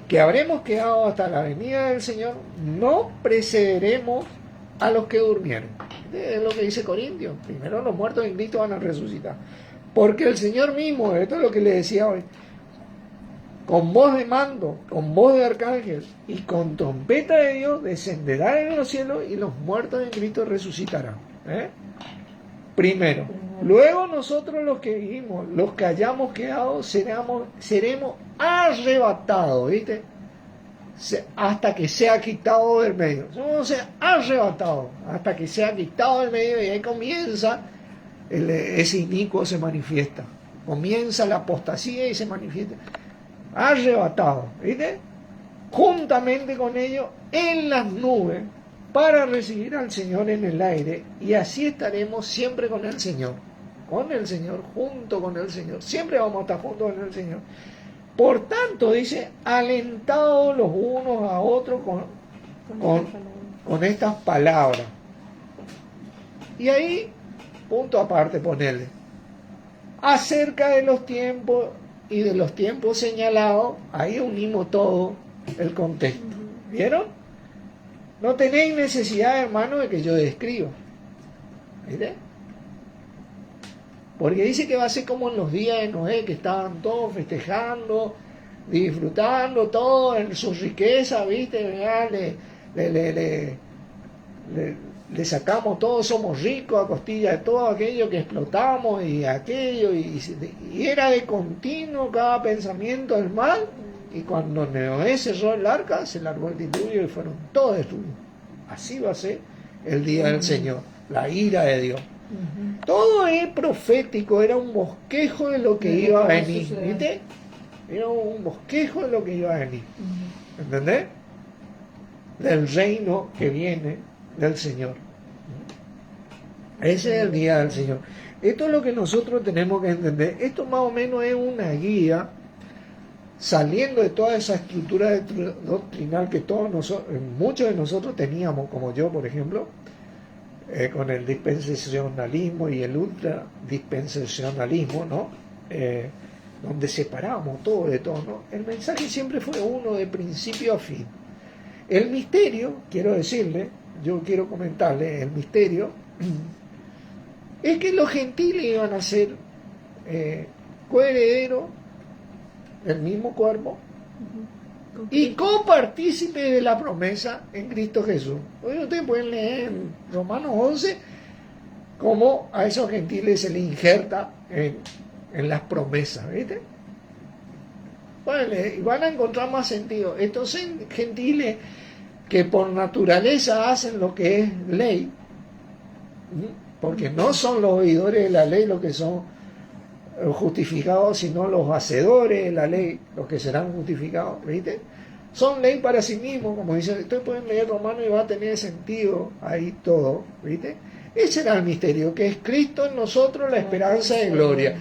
que habremos quedado hasta la venida del Señor, no precederemos a los que durmieron. Es lo que dice Corintios: primero los muertos en Cristo van a resucitar. Porque el Señor mismo, esto es lo que le decía hoy, con voz de mando, con voz de arcángel y con trompeta de Dios, descenderá en los cielos, y los muertos en Cristo resucitarán. Primero. Luego nosotros los que vivimos, los que hayamos quedado, seremos arrebatados, ¿viste? Hasta que sea quitado del medio. O sea, arrebatado hasta que sea quitado del medio, y ahí comienza ese inicuo, se manifiesta. Comienza la apostasía y se manifiesta. Arrebatado, ¿viste? Juntamente con ellos en las nubes, para recibir al Señor en el aire, y así estaremos siempre con el Señor, junto con el Señor. Siempre vamos a estar juntos con el Señor. Por tanto, dice: alentados los unos a otros con estas palabras. Y ahí, punto aparte, ponerle: acerca de los tiempos y de los tiempos señalados. Ahí unimos todo el contexto. ¿Vieron? No tenéis necesidad, hermano, de que yo describa. ¿Viste? Porque dice que va a ser como en los días de Noé, que estaban todos festejando, disfrutando todo en su riqueza, ¿viste? le sacamos, todos somos ricos a costilla de todo aquello que explotamos y aquello, y era de continuo cada pensamiento del mal, y cuando Noé cerró el arca, se largó el diluvio y fueron todos destruidos. Así va a ser el día del Señor, la ira de Dios. Todo es profético, era un bosquejo de lo que iba a venir, ¿viste? Era un bosquejo de lo que iba a venir, ¿entendés? Del reino que viene del Señor. Ese es el día del Señor. Esto es lo que nosotros tenemos que entender. Esto más o menos es una guía saliendo de toda esa estructura doctrinal que todos nosotros, muchos de nosotros teníamos, como yo, por ejemplo, con el dispensacionalismo y el ultradispensacionalismo, ¿no? Donde separamos todo de todo, ¿no? El mensaje siempre fue uno de principio a fin. El misterio, quiero decirle, yo quiero comentarle, el misterio es que los gentiles iban a ser coherederos del mismo cuerpo y copartícipes de la promesa en Cristo Jesús. Hoy ustedes pueden leer en Romanos 11 cómo a esos gentiles se les injerta en las promesas, ¿viste? Y van a encontrar más sentido. Estos gentiles que por naturaleza hacen lo que es ley, porque no son los oidores de la ley los que son justificados, sino los hacedores de la ley los que serán justificados, ¿viste? Son ley para sí mismos, como dicen. Ustedes pueden leer Romanos y va a tener sentido ahí todo, ¿viste? Ese era el misterio, que es Cristo en nosotros, la esperanza de gloria.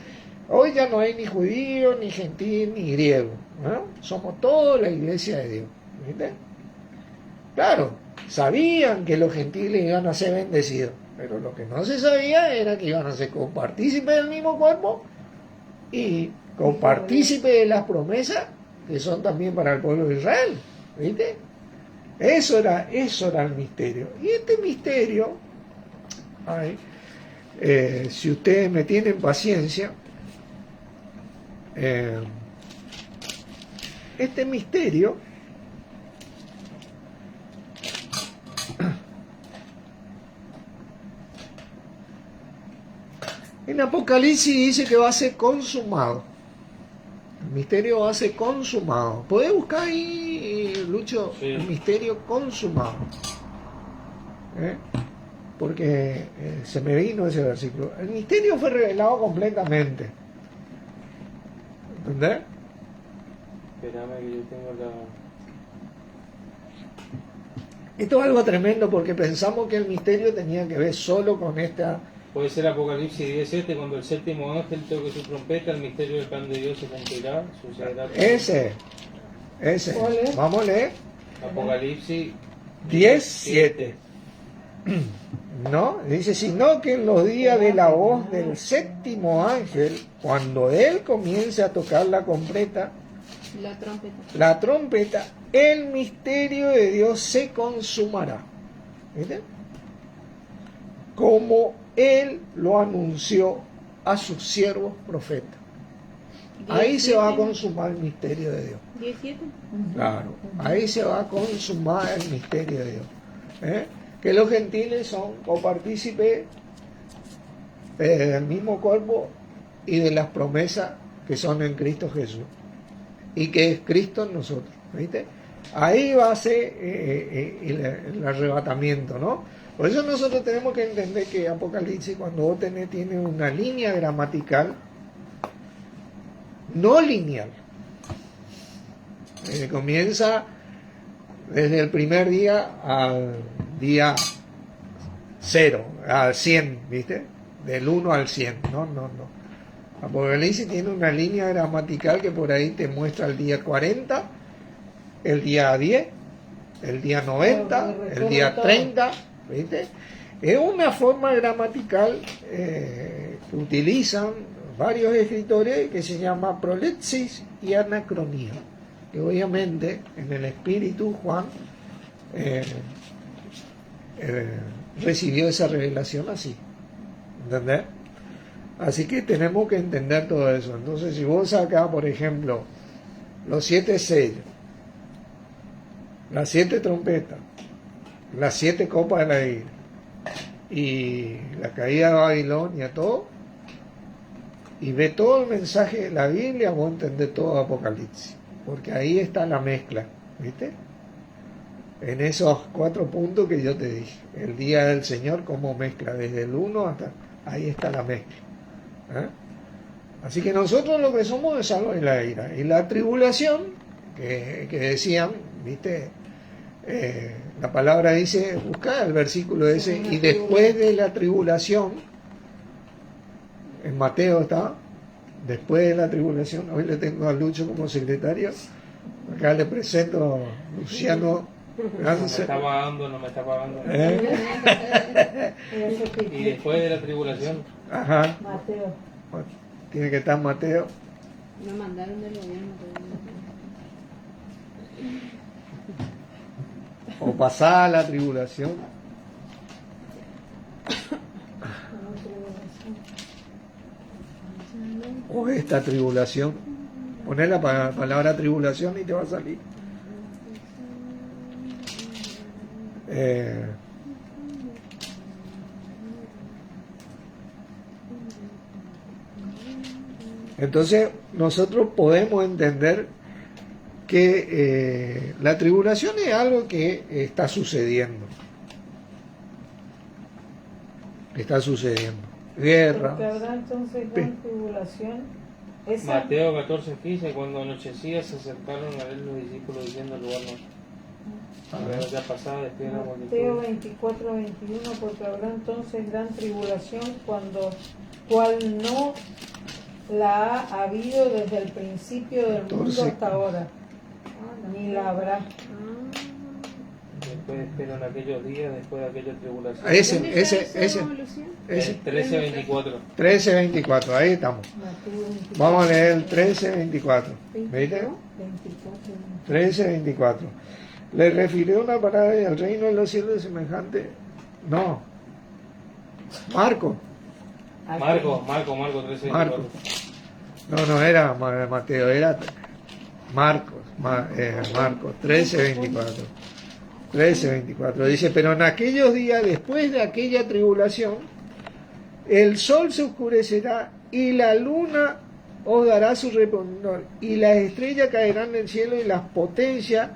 Hoy ya no hay ni judío, ni gentil, ni griego, ¿no? Somos todos la iglesia de Dios, ¿viste? Claro, sabían que los gentiles iban a ser bendecidos, pero lo que no se sabía era que iban a ser copartícipes del mismo cuerpo y copartícipes de las promesas que son también para el pueblo de Israel, ¿viste? Eso era el misterio. Y este misterio, si ustedes me tienen paciencia, este misterio en Apocalipsis dice que va a ser consumado. El misterio va a ser consumado. ¿Podés buscar ahí, Lucho? Sí. El misterio consumado, porque se me vino ese versículo. El misterio fue revelado completamente. ¿Entendés? Espérame que yo tengo la... Esto es algo tremendo porque pensamos que el misterio tenía que ver solo con esta... Puede ser Apocalipsis 17, cuando el séptimo ángel toque su trompeta, el misterio del plan de Dios se cumplirá, sucederá. Ese. Vamos a leer. Apocalipsis 17. No, dice, sino que en los días de la voz del séptimo ángel, cuando él comience a tocar la trompeta, el misterio de Dios se consumará. ¿Viste? Como él lo anunció a sus siervos profetas. Ahí se va a consumar el misterio de Dios. 17. Claro, ahí se va a consumar el misterio de Dios. Que los gentiles son copartícipes del mismo cuerpo y de las promesas que son en Cristo Jesús y que es Cristo en nosotros, ¿viste? Ahí va a ser el arrebatamiento, ¿no? Por eso nosotros tenemos que entender que Apocalipsis, cuando vos tiene una línea gramatical no lineal, comienza desde el primer día al día 0, al 100, ¿viste? Del 1 al 100, no. Apocalipsis tiene una línea gramatical que por ahí te muestra el día 40, el día 10, el día 90, el día 30, ¿viste? Es una forma gramatical que utilizan varios escritores que se llama prolepsis y anacronía, que obviamente en el espíritu Juan recibió esa revelación así, ¿entendés? Así que tenemos que entender todo eso. Entonces, si vos sacás, por ejemplo, los 7 sellos, las 7 trompetas, las 7 copas de la ira, y la caída de Babilonia, todo, y ve todo el mensaje de la Biblia, vos entendés todo Apocalipsis, porque ahí está la mezcla, ¿viste? En esos 4 puntos que yo te dije, el día del Señor, cómo mezcla, desde el 1 hasta, ahí está la mezcla. ¿Eh? Así que nosotros lo que somos es salvos de la ira. Y la tribulación, que decían, ¿viste? La palabra dice, busca el versículo ese, y después de la tribulación, en Mateo está, después de la tribulación, hoy le tengo a Lucho como secretario, acá le presento a Luciano. No me está pagando, no me está pagando. Y después de la tribulación. Ajá. Mateo. Tiene que estar Mateo. Me mandaron del gobierno. O pasada la tribulación. O esta tribulación. Poné la palabra tribulación y te va a salir. Entonces nosotros podemos entender que la tribulación es algo que está sucediendo. Está sucediendo. Guerra. Porque habrá entonces gran tribulación. Esa, Mateo 14:15, cuando anochecía se acercaron a él los discípulos diciendo al lugar no. Ya pasada después de la Mateo multitud. 24:21, porque habrá entonces gran tribulación cual no la ha habido desde el principio del mundo Entonces, hasta ahora, ni la habrá. Después, pero en aquellos días, después de aquella tribulación. Ese. 13:24. 13:24, ahí estamos. Mateo 24, Vamos a leer el 13:24. ¿Viste? 24. 13:24. Le refirió una palabra y al reino de los cielos semejante. No. Marco. Marco 13:24. Marco. No era Mateo, era Marcos. Marcos 13:24. 13:24. Dice, pero en aquellos días, después de aquella tribulación, el sol se oscurecerá y la luna os dará su resplandor y las estrellas caerán del cielo y las potencias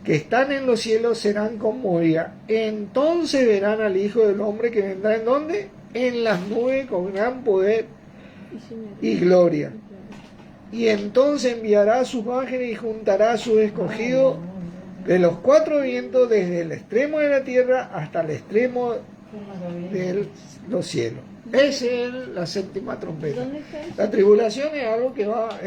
que están en los cielos serán conmovidas. Entonces verán al Hijo del Hombre que vendrá ¿en dónde? En las nubes con gran poder y gloria. Y entonces enviará a sus ángeles y juntará a sus escogidos de los 4 vientos desde el extremo de la tierra hasta el extremo de los cielos. Esa es la séptima trompeta. ¿Dónde está eso? La tribulación es algo que va,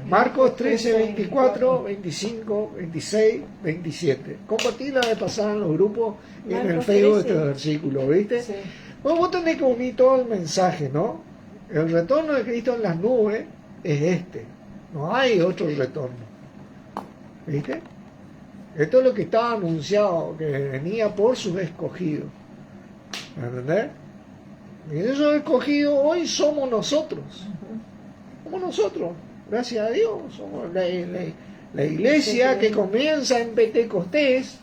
Marcos 13:24, 25, 26, 27. Compartí la vez pasada en los grupos y en el Marcos Facebook de 13. este versículo, ¿viste? Sí. Bueno, vos tenés que unir todo el mensaje, ¿no? El retorno de Cristo en las nubes es este. No hay otro retorno. ¿Viste? Esto es lo que estaba anunciado, que venía por sus escogidos. ¿Entendés? Y esos escogidos hoy somos nosotros. Somos nosotros, gracias a Dios. Somos la iglesia que comienza en Pentecostés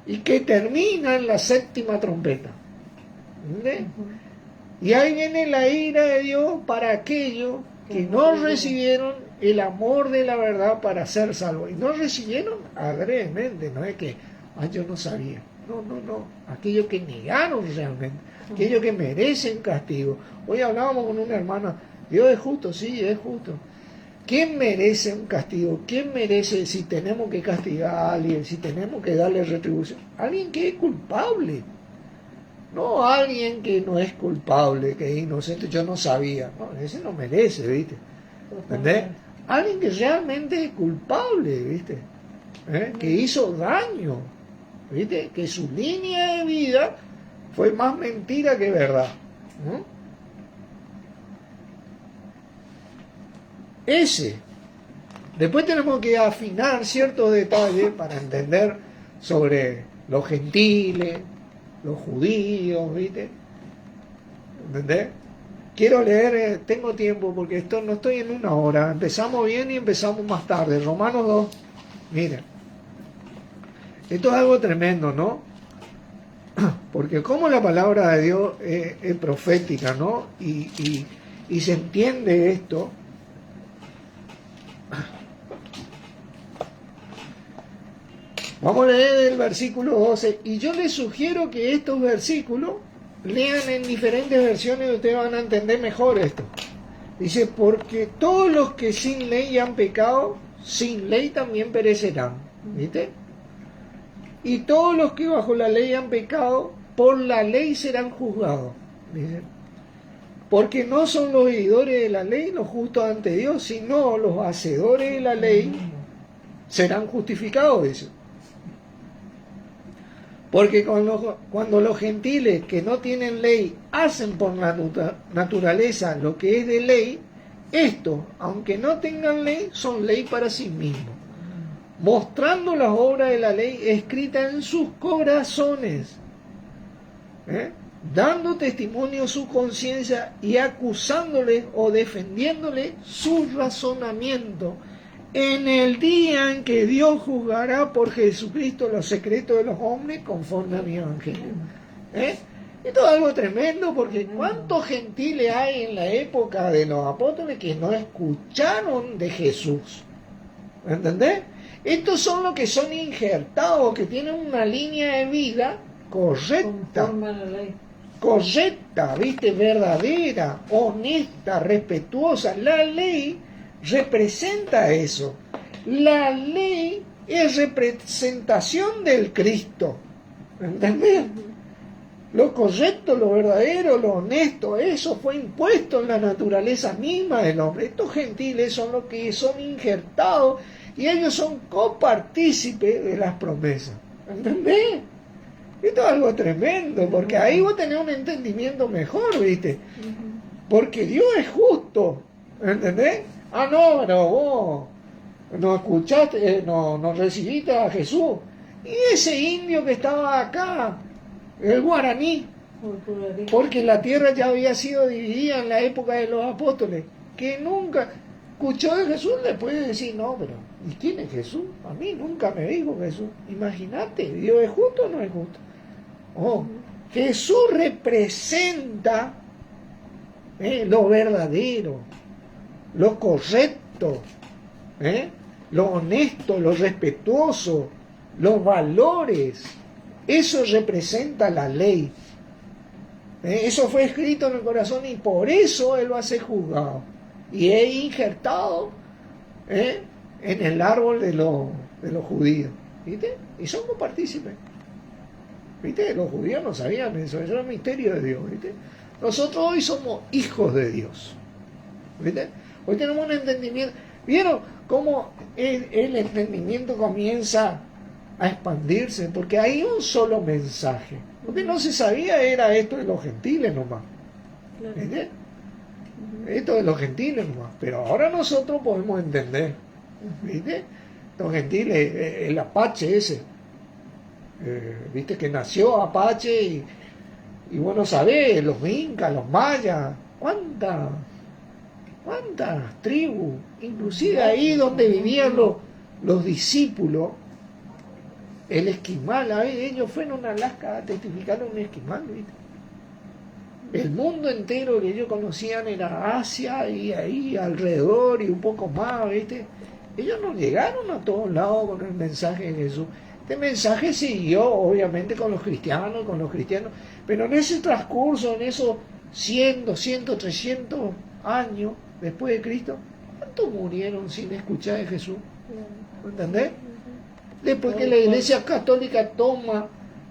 y que termina en la séptima trompeta. ¿Entendés? Y ahí viene la ira de Dios para aquellos que no recibieron el amor de la verdad para ser salvos. Y no recibieron adredemente, no es que yo no sabía. No. Aquellos que negaron realmente, aquellos que merecen castigo. Hoy hablábamos con una hermana, Dios es justo, sí, es justo. ¿Quién merece un castigo? ¿Quién merece si tenemos que castigar a alguien, si tenemos que darle retribución? Alguien que es culpable. No alguien que no es culpable, que es inocente, yo no sabía. No, ese no merece, ¿viste? ¿Entendés? Alguien que realmente es culpable, ¿viste? Que hizo daño, ¿viste? Que su línea de vida fue más mentira que verdad. ¿No? Ese. Después tenemos que afinar ciertos detalles para entender sobre los gentiles, los judíos, ¿viste? ¿Entendés? Quiero leer, tengo tiempo porque esto no estoy en una hora. Empezamos bien y empezamos más tarde. Romanos 2. Miren. Esto es algo tremendo, ¿no? Porque como la palabra de Dios es profética, ¿no? Y se entiende esto. Vamos a leer el versículo 12. Y yo les sugiero que estos versículos lean en diferentes versiones y ustedes van a entender mejor esto. Dice, porque todos los que sin ley han pecado, sin ley también perecerán. ¿Viste? Y todos los que bajo la ley han pecado, por la ley serán juzgados. Dice, porque no son los oidores de la ley los justos ante Dios, sino los hacedores de la ley serán justificados. Dice. Porque cuando los gentiles que no tienen ley hacen por naturaleza lo que es de ley, estos, aunque no tengan ley, son ley para sí mismos, mostrando las obras de la ley escritas en sus corazones, dando testimonio su conciencia y acusándoles o defendiéndoles su razonamiento en el día en que Dios juzgará por Jesucristo los secretos de los hombres conforme a mi evangelio. Esto es algo tremendo, porque ¿cuántos gentiles hay en la época de los apóstoles que no escucharon de Jesús? ¿Entendés? Estos son los que son injertados, que tienen una línea de vida correcta, correcta, ¿viste? Verdadera, honesta, respetuosa. La ley representa eso. La ley es representación del Cristo. ¿Entendés? Lo correcto, lo verdadero, lo honesto, eso fue impuesto en la naturaleza misma del hombre. Estos gentiles son los que son injertados y ellos son copartícipes de las promesas. ¿Entendés? Esto es algo tremendo, porque ahí vos tenés un entendimiento mejor, ¿viste? Porque Dios es justo. ¿Entendés? Ah, no, pero vos no escuchaste, no recibiste a Jesús. Y ese indio que estaba acá, el guaraní, porque la tierra ya había sido dividida en la época de los apóstoles, que nunca escuchó de Jesús, le puede decir, no, pero ¿y quién es Jesús? A mí nunca me dijo Jesús. Imagínate, ¿Dios es justo o no es justo? Oh, Jesús representa lo verdadero, lo correcto, lo honesto, lo respetuoso, los valores. Eso representa la ley. Eso fue escrito en el corazón y por eso Él va a ser juzgado. Y es injertado en el árbol de los judíos. ¿Viste? Y son copartícipes. ¿Viste? Los judíos no sabían eso. Eso era el misterio de Dios. ¿Viste? Nosotros hoy somos hijos de Dios. ¿Viste? Hoy tenemos un entendimiento. ¿Vieron cómo el entendimiento comienza a expandirse? Porque hay un solo mensaje. Lo que no se sabía era esto de los gentiles nomás. ¿Viste? Esto de los gentiles nomás. Pero ahora nosotros podemos entender. ¿Viste? Los gentiles, el apache ese. ¿Viste? Que nació apache y bueno, sabés, los incas, los mayas. ¿Cuántas tribus? Inclusive ahí donde vivían los discípulos. El esquimal, ellos fueron a Alaska a testificar un esquimal, ¿viste? El mundo entero que ellos conocían era Asia y ahí alrededor y un poco más, ¿viste? Ellos no llegaron a todos lados con el mensaje de Jesús. Este mensaje siguió, obviamente, con los cristianos, pero en ese transcurso, en esos 100, 200, 300 años después de Cristo, ¿cuántos murieron sin escuchar de Jesús? ¿Entendés? Después que la Iglesia Católica toma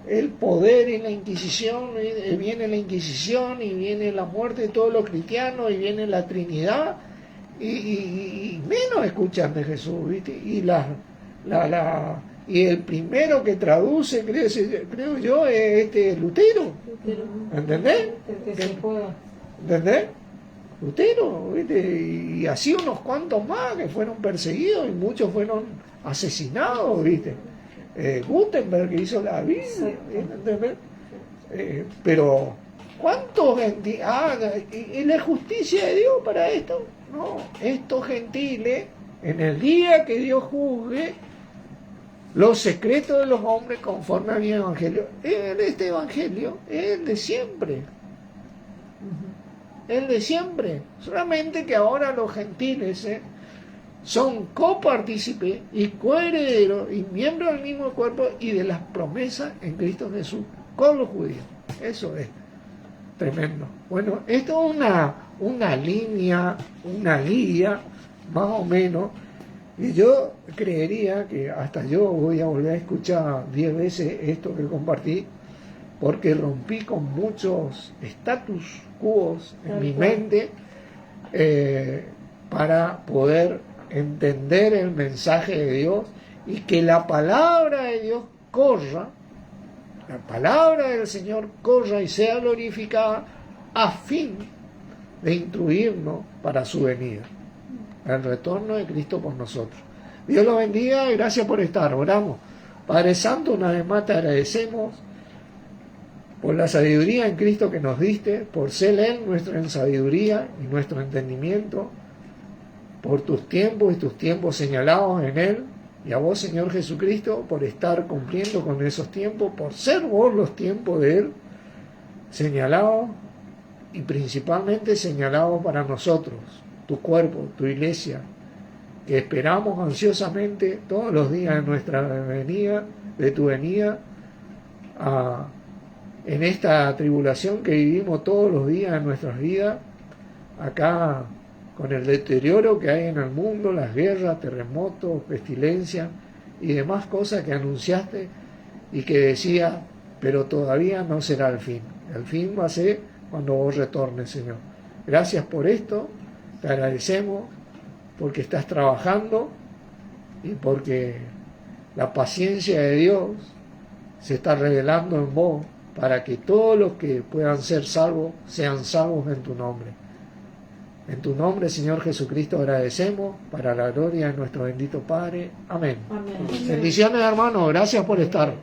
el poder en la Inquisición, viene la Inquisición y viene la muerte de todos los cristianos y viene la Trinidad y menos escuchan de Jesús, ¿viste? Y el primero que traduce, creo yo, es Lutero. ¿Entendés? ¿Entendés? Lutero, ¿viste? Y así unos cuantos más que fueron perseguidos y muchos fueron asesinados, ¿viste? Gutenberg que hizo la Biblia, ¿entendés? Pero ¿cuántos gentiles? ¿Y la justicia de Dios para esto? No, estos gentiles, en el día que Dios juzgue, los secretos de los hombres conforme a mi evangelio. Este evangelio es el de siempre. El de siempre. Solamente que ahora los gentiles son copartícipes y coherederos y miembros del mismo cuerpo y de las promesas en Cristo Jesús con los judíos. Eso es tremendo. Bueno, esto es una línea, una guía, más o menos. Y yo creería que hasta yo voy a volver a escuchar 10 veces esto que compartí, porque rompí con muchos status quo en mi mente para poder entender el mensaje de Dios y que la palabra de Dios corra, la palabra del Señor corra y sea glorificada a fin de instruirnos para su venida, el retorno de Cristo por nosotros. Dios lo bendiga y gracias por estar. Oramos. Padre Santo, una vez más te agradecemos por la sabiduría en Cristo que nos diste, por ser Él nuestra sabiduría y nuestro entendimiento, por tus tiempos y tus tiempos señalados en Él, y a vos, Señor Jesucristo, por estar cumpliendo con esos tiempos, por ser vos los tiempos de Él señalados y principalmente señalados para nosotros, tu cuerpo, tu iglesia, que esperamos ansiosamente todos los días de nuestra venida, de tu venida, en esta tribulación que vivimos todos los días de nuestras vidas, acá con el deterioro que hay en el mundo, las guerras, terremotos, pestilencias y demás cosas que anunciaste y que decía, pero todavía no será el fin. El fin va a ser cuando vos retornes, Señor. Gracias por esto, te agradecemos porque estás trabajando y porque la paciencia de Dios se está revelando en vos para que todos los que puedan ser salvos sean salvos en tu nombre. En tu nombre, Señor Jesucristo, agradecemos para la gloria de nuestro bendito Padre. Amén. Amén. Bendiciones, hermanos. Gracias por estar.